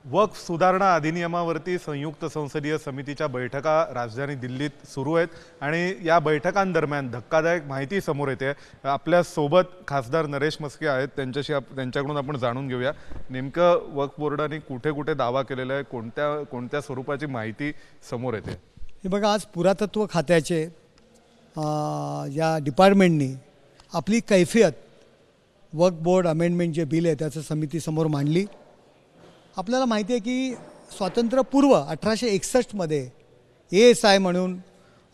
वक्फ सुधारणा अधिनियमावरती संयुक्त संसदीय समितीच्या बैठका राजधानी दिल्लीत सुरू आहेत आणि या बैठकांदरम्यान धक्कादायक माहिती समोर येते। आपल्या सोबत खासदार नरेश मस्के आहेत, त्यांच्याकडून आपण जाणून घेऊया नेमकं वक्फ बोर्डाने कुठे कुठे दावा केलेला आहे, कोणत्या स्वरूपाची माहिती समोर येते। हे बघा, आज पुरातत्व खात्याचे या डिपार्टमेंटनी आपली कैफियत वक्फ बोर्ड अमेंडमेंट जे बिल आहे त्याचं समितीसमोर मांडली। आपल्याला माहिती आहे की स्वातंत्र्यपूर्व 1861 मध्ये ASI म्हणून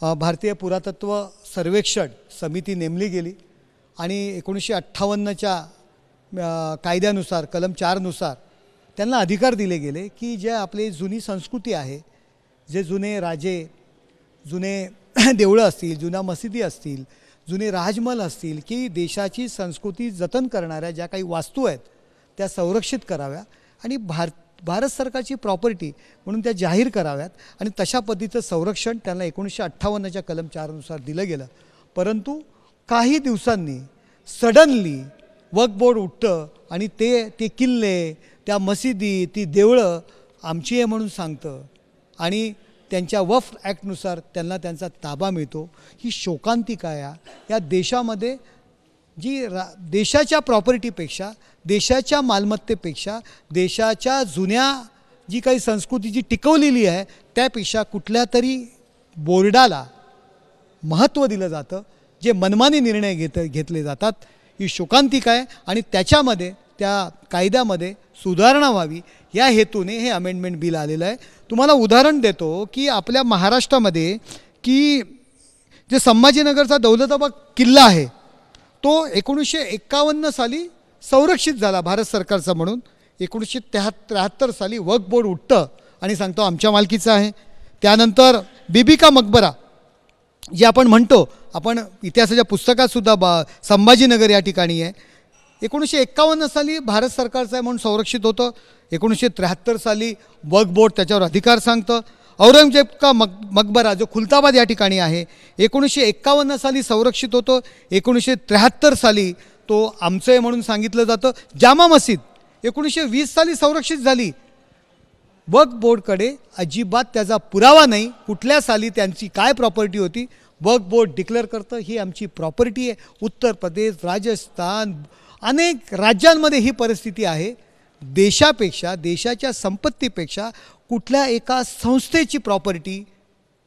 भारतीय पुरातत्व सर्वेक्षण समिती नेमली गेली आणि 1958च्या कायद्यानुसार कलम 4 नुसार त्यांना अधिकार दिले गेले की जे आपली जुनी संस्कृती आहे, जे जुने राजे, जुने देवळं असतील, जुन्या मशिदी असतील, जुने राजमहल असतील, की देशाची संस्कृती जतन करणाऱ्या ज्या काही वास्तू आहेत त्या संरक्षित कराव्या आणि भारत सरकारची प्रॉपर्टी म्हणून त्या जाहीर कराव्यात आणि तशा पद्धतीचं संरक्षण त्यांना 1958च्या कलम 4 नुसार दिलं गेलं। परंतु काही दिवसांनी सडनली वक्फ बोर्ड उठतं आणि ते किल्ले, त्या मशिदी, ती देवळं आमची आहे म्हणून सांगतं आणि त्यांच्या वक्फ ॲक्टनुसार त्यांना त्यांचा ताबा मिळतो। ही शोकांतिका आहे। या देशामध्ये जी देशाच्या प्रॉपर्टीपेक्षा, देशाच्या मालमत्तेपेक्षा, देशाच्या जुन्या जी काही संस्कृती जी टिकवलेली आहे त्यापेक्षा कुठल्या तरी बोर्डाला महत्त्व दिलं जातं, जे मनमानी निर्णय घेतले जातात। ही शोकांतिका आहे आणि त्याच्यामध्ये त्या कायद्यामध्ये सुधारणा व्हावी या हेतूने हे अमेंडमेंट बिल आलेलं आहे। तुम्हाला उदाहरण देतो की आपल्या महाराष्ट्रामध्ये की जे संभाजीनगरचा दौलताबाद किल्ला आहे तो 1951 साली संरक्षित झाला भारत सरकारचा म्हणून। 1973 साली वक्फ बोर्ड उठतं आणि सांगतो आमच्या मालकीचा आहे। त्यानंतर बीबी का मकबरा जे आपण म्हणतो, आपण इतिहासाच्या पुस्तकातसुद्धा संभाजीनगर या ठिकाणी आहे, 1951 साली भारत सरकारचं आहे म्हणून संरक्षित होतं। 1973 साली वक्फ बोर्ड त्याच्यावर अधिकार सांगतं। औरंगजेब का मकबरा जो खुलताबाद या ठिकाणी आहे 1951 साली संरक्षित होतं, 1973 साली तो आमचं आहे म्हणून सांगितलं जातं। जामा मशीद 1920 साली संरक्षित झाली। वक्फ बोर्डकडे अजिबात त्याचा पुरावा नाही, कुठल्या साली त्यांची काय प्रॉपर्टी होती। वक्फ बोर्ड डिक्लेअर करतं ही आमची प्रॉपर्टी आहे। उत्तर प्रदेश, राजस्थान, अनेक राज्यांमध्ये ही परिस्थिती आहे। देशापेक्षा, देशाच्या संपत्तीपेक्षा कुठल्या एका संस्थेची प्रॉपर्टी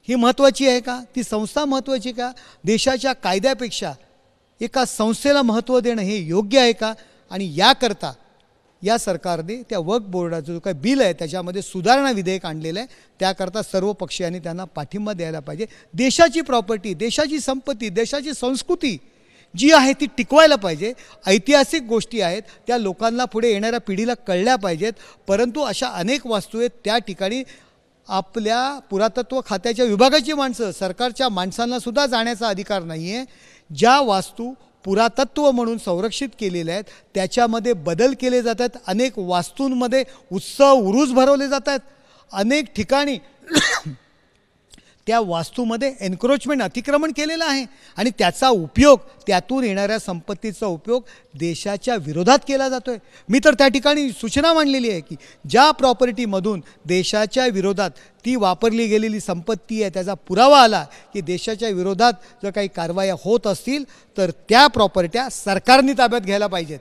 ही महत्त्वाची आहे का? ती संस्था महत्त्वाची का? देशाच्या कायद्यापेक्षा एका संस्थेला महत्त्व देणं हे योग्य आहे का? आणि याकरता या सरकारने त्या वक्फ बोर्डाचं जो काही बिल आहे त्याच्यामध्ये सुधारणा विधेयक आणलेलं आहे। त्याकरता सर्व पक्षीयांनी त्यांना पाठिंबा द्यायला पाहिजे। देशाची प्रॉपर्टी, देशाची संपत्ती, देशाची संस्कृती जी आहे ती टिकवायला पाहिजे। ऐतिहासिक गोष्टी आहेत त्या लोकांना पुढे येणाऱ्या पिढीला कळल्या पाहिजेत। परंतु अशा अनेक वास्तू आहेत त्या ठिकाणी आपल्या पुरातत्व खात्याच्या विभागाची माणसं, सरकारच्या माणसांनासुद्धा जाण्याचा अधिकार नाही आहे। ज्या वास्तू पुरातत्व म्हणून संरक्षित केलेल्या आहेत त्याच्यामध्ये बदल केले जात आहेत। अनेक वास्तूंमध्ये उत्सव उरूस भरवले जात आहेत। अनेक ठिकाणी त्या वास्तूमध्ये एन्क्रोचमेंट, अतिक्रमण केलेलं आहे आणि त्याचा उपयोग, त्यातून येणाऱ्या संपत्तीचा उपयोग देशाच्या विरोधात केला जातो आहे। मी तर त्या ठिकाणी सूचना मांडलेली आहे की ज्या प्रॉपर्टीमधून देशाच्या विरोधात ती वापरली गेलेली संपत्ती आहे त्याचा पुरावा आला की देशाच्या विरोधात जर काही कारवाया होत असतील तर त्या प्रॉपर्ट्या सरकारने ताब्यात घ्यायला पाहिजेत।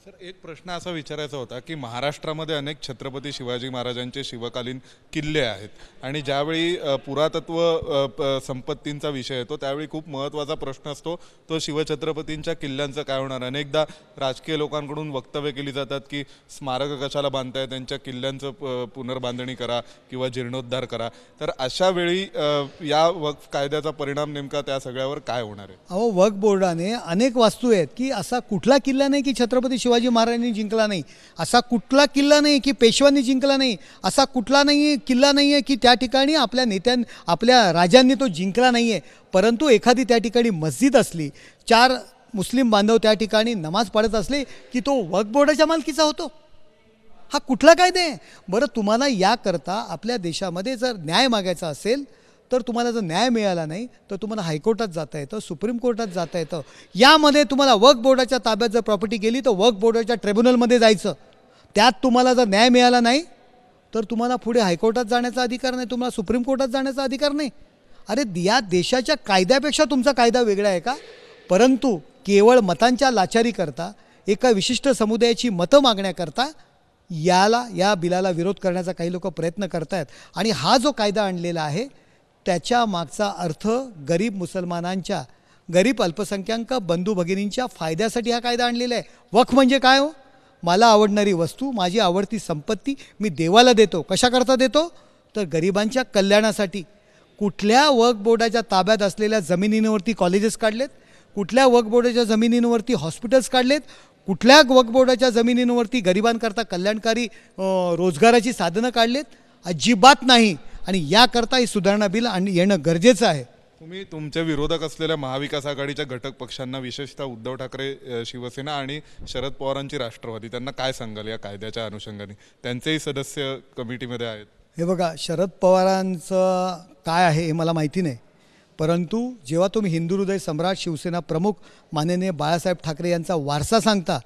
सर, एक प्रश्न असा विचारायचा होता की महाराष्ट्रामध्ये अनेक छत्रपती शिवाजी महाराजांचे शिवकालीन किल्ले आहेत आणि ज्यावेळी पुरातत्व संपत्तींचा विषय येतो त्यावेळी खूप महत्त्वाचा प्रश्न असतो तो शिवछत्रपतींच्या किल्ल्यांचं काय होणार। अनेकदा राजकीय लोकांकडून वक्तव्य केली जातात की स्मारक कशाला बांधताय, त्यांच्या किल्ल्यांचं पुनर्बांधणी करा किंवा जीर्णोद्धार करा। तर अशा वेळी या वक्फ कायद्याचा परिणाम नेमका त्या सगळ्यावर काय होणार आहे? अहो, वक्फ बोर्डाने अनेक वास्तू आहेत की असा कुठला किल्ला नाही की छत्रपती शिवाजी महाराजांनी जिंकला नाही, असा कुठला किल्ला नाही की पेशव्यांनी जिंकला नाही, असा कुठला किल्ला नाही आहे की त्या ठिकाणी आपल्या राजांनी तो जिंकला नाही आहे। परंतु एखादी त्या ठिकाणी मस्जिद असली, 4 मुस्लिम बांधव त्या ठिकाणी नमाज पढत असले की तो वक्फ बोर्डाच्या मालकीचा होतो। हा कुठला कायदा आहे? बरं, तुम्हाला याकरता आपल्या देशामध्ये जर न्याय मागायचा असेल तर तुम्हाला जर न्याय मिळाला नाही तर तुम्हाला हायकोर्टात जाता येतं, सुप्रीम कोर्टात जाता येतं। यामध्ये तुम्हाला वक्फ बोर्डाच्या ताब्यात जर प्रॉपर्टी गेली तर वक्फ बोर्डाच्या ट्रिब्युनलमध्ये जायचं। त्यात तुम्हाला जर न्याय मिळाला नाही तर तुम्हाला पुढे हायकोर्टात जाण्याचा अधिकार नाही, तुम्हाला सुप्रीम कोर्टात जाण्याचा अधिकार नाही. अरे या देशाच्या कायद्यापेक्षा तुमचा कायदा वेगळा आहे का? परंतु केवळ मतांच्या लाचारीकरता, एका विशिष्ट समुदायाची मतं मागण्याकरता या बिलाला विरोध करण्याचा काही लोक प्रयत्न करत आहेत. आणि हा जो कायदा आणलेला आहे त्याच्या मागचा अर्थ गरीब मुसलमानांच्या, गरीब अल्पसंख्याक बंधू भगिनींच्या फायद्यासाठी हा कायदा आणलेला आहे. वक्फ म्हणजे काय हो? मला आवडणारी वस्तू, माझी आवडती संपत्ती मी देवाला देतो. कशाकरता देतो? तर गरिबांच्या कल्याणासाठी. कुठल्या वक्फ बोर्डाच्या ताब्यात असलेल्या जमिनींवरती कॉलेजेस काढलेत? कुठल्या वक्फ बोर्डाच्या जमिनींवरती हॉस्पिटल्स काढलेत? कुठल्या वक्फ बोर्डाच्या जमिनींवरती गरिबांकरता कल्याणकारी रोजगाराची साधनं काढलेत? अजिबात नाही. आणि याकरता ही सुधारणा बिल येणं गरजेचं आहे. तुम्ही तुमचे विरोधक असलेल्या महाविकास आघाडीच्या घटक पक्षांना, विशेषतः उद्धव ठाकरे शिवसेना आणि शरद पवारांची राष्ट्रवादी, त्यांना काय सांगाल या कायद्याच्या अनुषंगाने? त्यांचेही सदस्य कमिटीमध्ये आहेत. हे बघा, शरद पवारांचं काय आहे हे मला माहिती नाही, परंतु जेव्हा तुम्ही हिंदू हृदय सम्राट शिवसेना प्रमुख माननीय बाळासाहेब ठाकरे यांचा वारसा सांगता,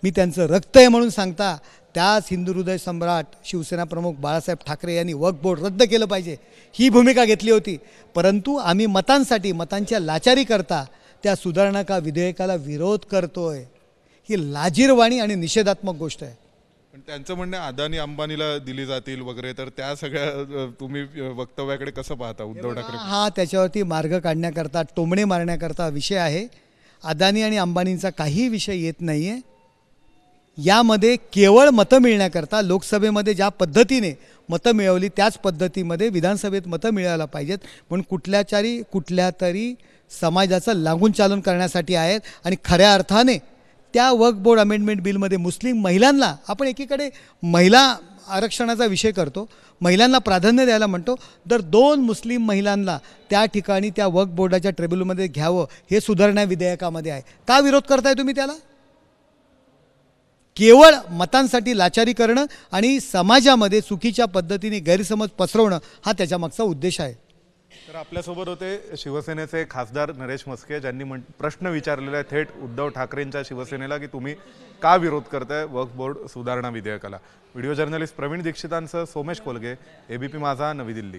मी त्यांचं रक्त आहे म्हणून सांगता, त्याच हिंदू हृदय सम्राट शिवसेना प्रमुख बाळासाहेब ठाकरे यांनी वक्फ बोर्ड रद्द केलं पाहिजे ही भूमिका घेतली होती. परंतु आम्ही मतांसाठी, मतांच्या लाचारीकरता त्या सुधारणा का विधेयकाला विरोध करतोय, ही लाजीरवाणी आणि निषेधात्मक गोष्ट आहे. पण त्यांचं म्हणणं अदानी अंबानीला दिली जातील वगैरे, तर त्या सगळ्या तुम्ही वक्तव्याकडे कसं पाहता उद्धव ठाकरे? हा त्याच्यावरती मार्ग काढण्याकरता, टोमणे मारण्याकरता विषय आहे. अदानी आणि अंबानींचा काही विषय येत नाही आहे. यामध्ये केवळ मतं मिळण्याकरता, लोकसभेमध्ये ज्या पद्धतीने मतं मिळवली त्याच पद्धतीमध्ये विधानसभेत मतं मिळायला पाहिजेत, पण कुठल्या तरी समाजाचं लागून चालन करण्यासाठी आहेत. आणि खऱ्या अर्थाने त्या वक्फ बोर्ड अमेंडमेंट बिलमध्ये मुस्लिम महिलांना, आपण एकीकडे महिला आरक्षणाचा विषय करतो, महिलांना प्राधान्य द्यायला म्हणतो, तर 2 मुस्लिम महिलांना त्या ठिकाणी त्या वक्फ बोर्डाच्या ट्रिब्युनलमध्ये घ्यावं हे सुधारणा विधेयकामध्ये आहे. का विरोध करताय तुम्ही त्याला? केवळ मतांसाठी लाचारी करणं आणि समाजामध्ये चुकीच्या पद्धतीने गैरसमज पसरवणं हा त्याच्यामागचा उद्देश आहे. तर आपल्यासोबत होते शिवसेनेचे खासदार नरेश म्हस्के, ज्यांनी प्रश्न विचारलेला आहे थेट उद्धव ठाकरेंच्या शिवसेनेला की तुम्ही का विरोध करताय वक्फ बोर्ड सुधारणा विधेयकाला. व्हिडिओ जर्नलिस्ट प्रवीण दीक्षितांसह सोमेश कोलगे, एबीपी माझा, नवी दिल्ली.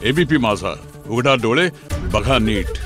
एबीपी माझा, उघडा डोळे बघा नीट.